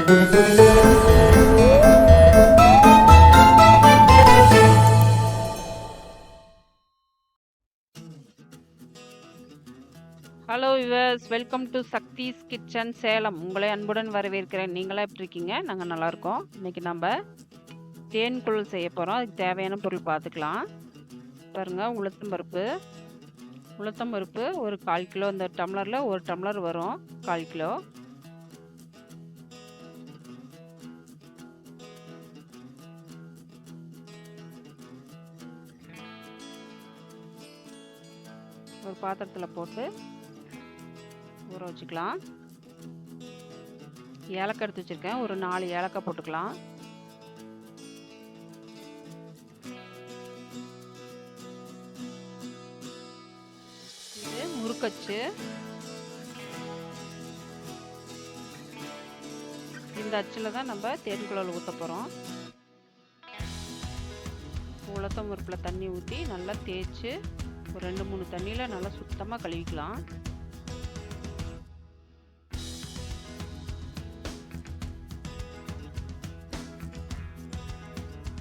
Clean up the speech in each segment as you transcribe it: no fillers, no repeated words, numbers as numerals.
Hello viewers, welcome to Sakthi's kitchen Salem. உங்களை அன்புடன் வரவேற்கிறேன். நீங்களாம் எப்படி இருக்கீங்க? நாங்கள் நல்லாயிருக்கோம். இன்றைக்கி நம்ம தேன் குழல் செய்ய போகிறோம். அதுக்கு தேவையான பொருள் பார்த்துக்கலாம். பாருங்கள், உளுத்தம்பருப்பு ஒரு 1/4 கிலோ. இந்த டம்ளரில் 1 டம்ளர் வரும், 1/4 கிலோ. ஒரு பாத்திரத்தில் போட்டு ஊற வச்சுக்கலாம். ஏலக்காய் எடுத்து வச்சுருக்கேன், ஒரு 4 ஏலக்காய் போட்டுக்கலாம். இது முறுக்கச்சு. இந்த அச்சில் தான் நம்ம தேன் குழல் ஊற்ற போகிறோம். உளுத்தம் பருப்பில் தண்ணி ஊற்றி நல்லா தேய்ச்சி ஒரு 2-3 தண்ணியில் நல்லா சுத்தமாக கழுவிக்கலாம்.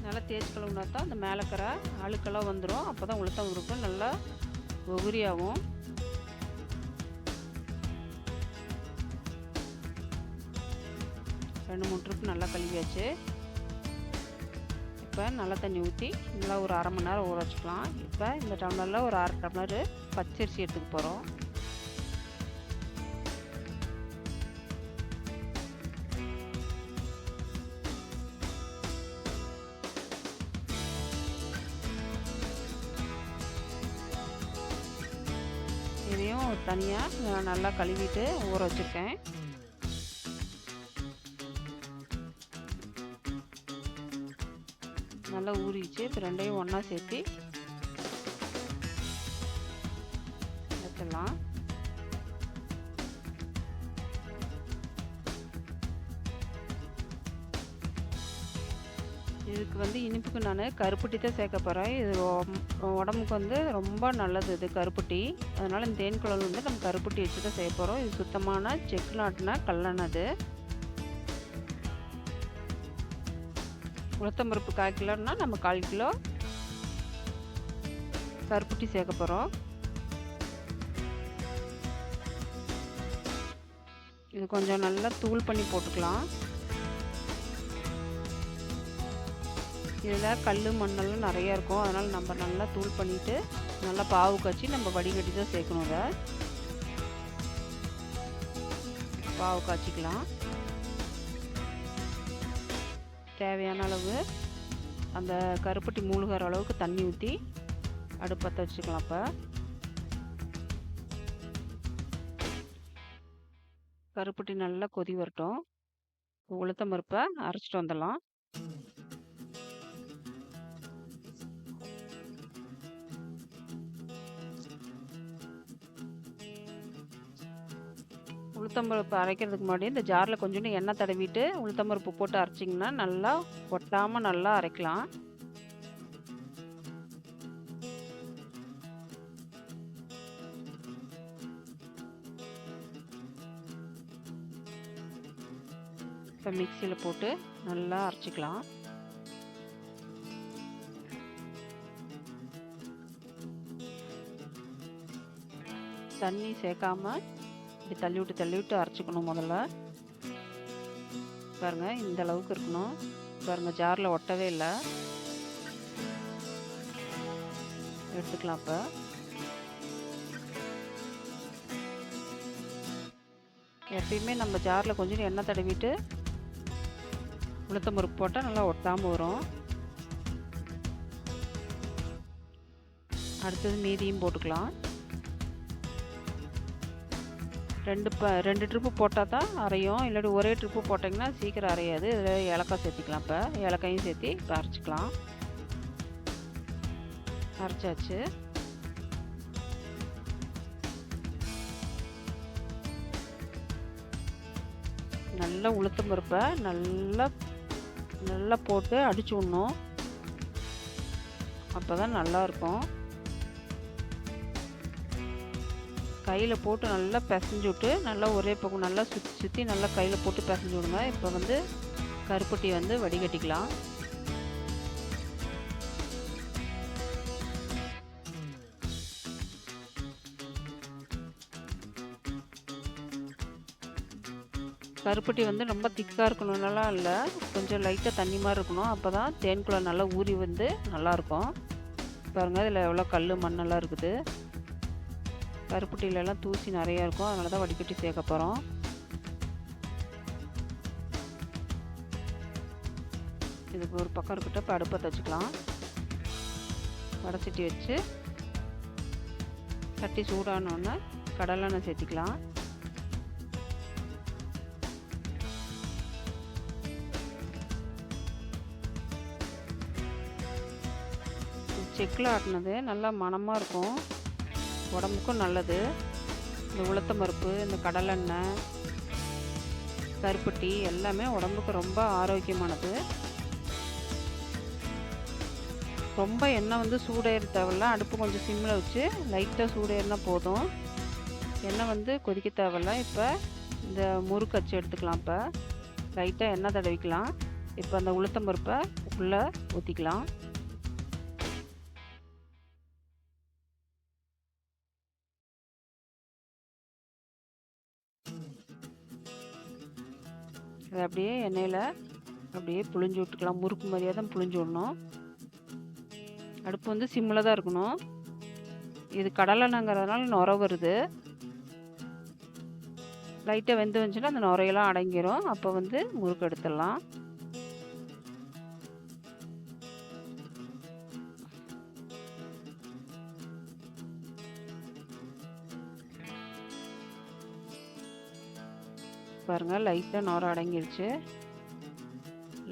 நல்லா தேய்ச்சி கழுவுனா தான் அந்த மேலக்கரை அழுக்கெல்லாம் வந்துடும். அப்போ தான் உளுத்தம் பருப்பு நல்லா உதிரியாகும். ரெண்டு 3 ட்ரிப் நல்லா கழுவியாச்சு. இப்போ நல்லா தண்ணி ஊற்றி நல்லா ஒரு 1/2 மணி நேரம் ஊற வச்சுக்கலாம். இப்போ இந்த டம்ளரில் ஒரு 1/2 டம்ளர் பச்சரிசி எடுத்துக்க போகிறோம். இதையும் தனியாக நல்லா கழுவிட்டு ஊற வச்சுருக்கேன். நல்லா ஊறிச்சு. இப்போ ரெண்டையும் ஒன்றா சேர்த்து வச்சிடலாம். இதுக்கு இனிப்புக்கு நான் கருப்பட்டி தான் சேர்க்க போகிறேன். இது உடம்புக்கு ரொம்ப நல்லது இது கருப்பட்டி. அதனால் இந்த தேன் குழல் நம்ம கருப்பட்டி வச்சு தான் செய்ய போகிறோம். இது சுத்தமான செக்கில் ஆட்டின கல்லெண்ணெய். உளுத்தம்பருப்பு 1/4 கிலோன்னா நம்ம 1/4 கிலோ கருப்பட்டி சேர்க்க போகிறோம். இது கொஞ்சம் நல்லா தூள் பண்ணி போட்டுக்கலாம். இதில் கல் மண்ணெல்லாம் நிறையா இருக்கும். அதனால் நம்ம நல்லா தூள் பண்ணிவிட்டு நல்லா பாவு காய்ச்சி நம்ம வடிகட்டி தான் சேர்க்கணும். இதை பாவு காய்ச்சிக்கலாம். தேவையான அளவு அந்த கருப்பட்டி மூழ்கிற அளவுக்கு தண்ணி ஊற்றி அடுப்பத்தை வச்சுக்கலாம். அப்போ கருப்பட்டி நல்லா கொதி வரட்டும். உளுத்தம் பருப்பை அரைச்சிட்டு வந்துடலாம். உளுத்தம்பருப்பு அரைக்கிறதுக்கு முன்னாடி இந்த ஜாரில் கொஞ்சோண்டு எண்ணெய் தடவிட்டு உளுத்தம்பருப்பு போட்டு அரைச்சிங்கன்னா நல்லா ஒட்டாமல் நல்லா அரைக்கலாம். இப்போ மிக்சியில் போட்டு நல்லா அரைச்சிக்கலாம். தண்ணி சேர்க்காம இப்படி தள்ளி விட்டு அரைச்சிக்கணும். முதல்ல பாருங்க, இந்த அளவுக்கு இருக்கணும். பாருங்க, ஜாரில் ஒட்டவே இல்லை. எடுத்துக்கலாம். இப்போ எப்பயுமே நம்ம ஜாரில் கொஞ்சம் எண்ணெய் தடவிட்டு உளுத்தம் பருப்பு போட்டால் நல்லா ஒட்டாமல் வரும். அடுத்தது மீதியும் போட்டுக்கலாம். 2 ட்ரிப்பு போட்டால் தான் அரையும். இல்லாட்டி ஒரே ட்ரிப்பு போட்டிங்கன்னா சீக்கிரம் அரையாது. இதில் ஏலக்காய் சேர்த்திக்கலாம். இப்போ ஏலக்காயும் சேர்த்து இப்போ அரைச்சிக்கலாம். அரைச்சாச்சு. நல்லா உளுத்தம் பருப்பை நல்லா போட்டு அடிச்சு விடணும். அப்போ தான் நல்லாயிருக்கும். கையில் போட்டு நல்லா பிசைஞ்சு விட்டு நல்லா ஒரே பக்கம் நல்லா சுற்றி சுற்றி நல்லா கையில் போட்டு பிசைஞ்சு விடுங்க. இப்போ வந்து கருப்பட்டி வந்து வடிகட்டிக்கலாம். கருப்பட்டி வந்து ரொம்ப திக்காக இருக்கணும்னாலாம் இல்லை, கொஞ்சம் லைட்டாக தண்ணி மாதிரி இருக்கணும். அப்போ தான் தேன்குழல் நல்லா ஊறி வந்து நல்லாயிருக்கும். பாருங்கள் இதில் எவ்வளோ கல் மண்ணெல்லாம் இருக்குது. கருப்பட்டியிலலாம் தூசி நிறையா இருக்கும், அதனால தான் வடிகட்டி சேர்க்க போகிறோம். இதுக்கு ஒரு பக்கம் இருக்கட்டும். இப்போ அடுப்பத்தை வச்சுக்கலாம். வடை வச்சு சட்டி சூடானோடனே கடலெண்ணெய் சேர்த்திக்கலாம். செக்கில் ஆட்டினது நல்லா மணமாக இருக்கும், உடம்புக்கும் நல்லது. இந்த உளுத்தம் பருப்பு, இந்த கடலெண்ணெய், கருப்பட்டி எல்லாமே உடம்புக்கு ரொம்ப ஆரோக்கியமானது. ரொம்ப எண்ணெய் வந்து சூடேற தேவையில்ல. அடுப்பு கொஞ்சம் சிம்மில் வச்சு லைட்டாக சூடேறினா போதும். எண்ணெய் வந்து கொதிக்க தேவையில்ல. இப்போ இந்த முறுக்கு அச்சு எடுத்துக்கலாம். இப்போ லைட்டாக எண்ணெய் தடவிக்கலாம். இப்போ அந்த உளுத்தம் பருப்பை உள்ளே ஊற்றிக்கலாம். அதை அப்படியே எண்ணெயில் அப்படியே புழிஞ்சு விட்டுக்கலாம். முறுக்கு மாதிரியே தான் புழிஞ்சு விடணும். அடுப்பு வந்து சிம்மில் தான் இருக்கணும். இது கடலெண்ணெய்ங்கிறதுனால நுரை வருது. லைட்டாக வெந்து வந்துச்சுன்னா அந்த நுரையெல்லாம் அடங்கிடும். அப்போ வந்து முறுக்கு எடுத்துடலாம். பாருங்கள் லைட்டாக நுரை அடங்கிருச்சு.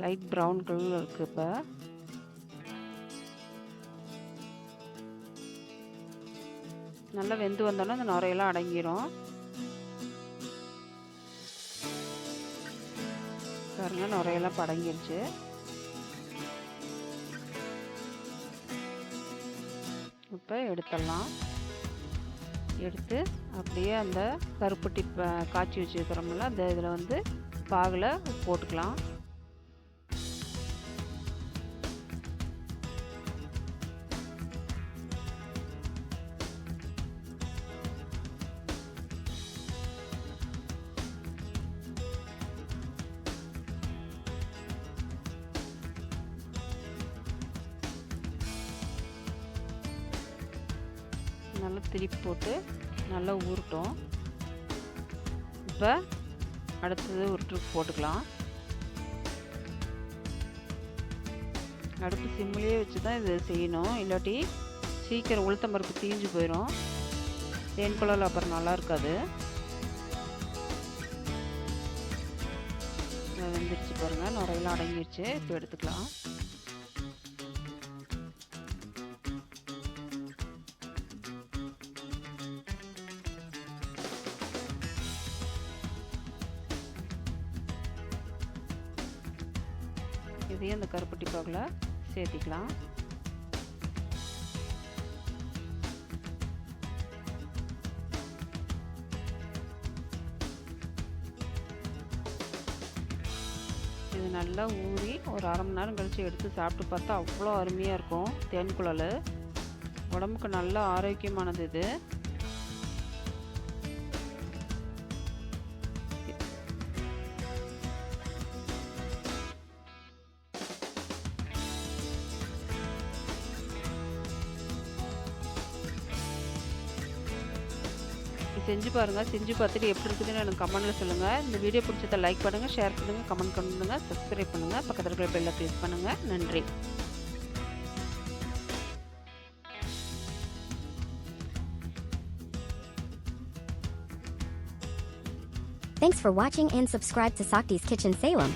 லைட் ப்ரௌன் கலரில் இருக்குது. இப்போ நல்லா வெந்து வந்தோன்னா அந்த நுரையெல்லாம் அடங்கிரும். பாருங்க நுரையெல்லாம் படங்கிருச்சு. இப்போ எடுத்துடலாம். எடுத்து அப்படியே அந்த கருப்பட்டி காய்ச்சி வச்சுருக்கிறோம்ல அந்த இதில் வந்து பாகில் போட்டுக்கலாம். நல்லா திருப்பி போட்டு நல்லா ஊறட்டும். இப்போ அடுத்தது ஒரு ட்ரிப் போட்டுக்கலாம். அடுப்பு சிம்மிலே வச்சு தான் இது செய்யணும், இல்லாட்டி சீக்கிரம் உளுத்தம் பருப்பு தீஞ்சு போயிடும். தேன்குழல் அப்புறம் நல்லா இருக்காது. வெந்துருச்சு பாருங்கள், நுரையெல்லாம் அடங்கிருச்சு. இப்போ எடுத்துக்கலாம். இதையும் அந்த கருப்பட்டி பாகில் சேர்த்திக்கலாம். இது நல்லா ஊறி ஒரு அரை மணி நேரம் கழித்து எடுத்து சாப்பிட்டு பார்த்தா அவ்வளோ அருமையாக இருக்கும். தேன்குழல் உடம்புக்கு நல்ல ஆரோக்கியமானது. இது செஞ்சு பாருங்கள். செஞ்சு பார்த்துட்டு எப்படி இருக்குதுன்னு எனக்கு கமெண்ட்டில் சொல்லுங்கள். இந்த வீடியோ பிடிச்சதை லைக் பண்ணுங்கள், ஷேர் பண்ணுங்கள், கமெண்ட் பண்ணுங்கள், சப்ஸ்கிரைப் பண்ணுங்கள், பக்கத்தில் இருக்கிற பெல்லை ப்ரெஸ் பண்ணுங்கள். நன்றி. Thanks for watching and subscribe to Sakthi'S Kitchen Salem.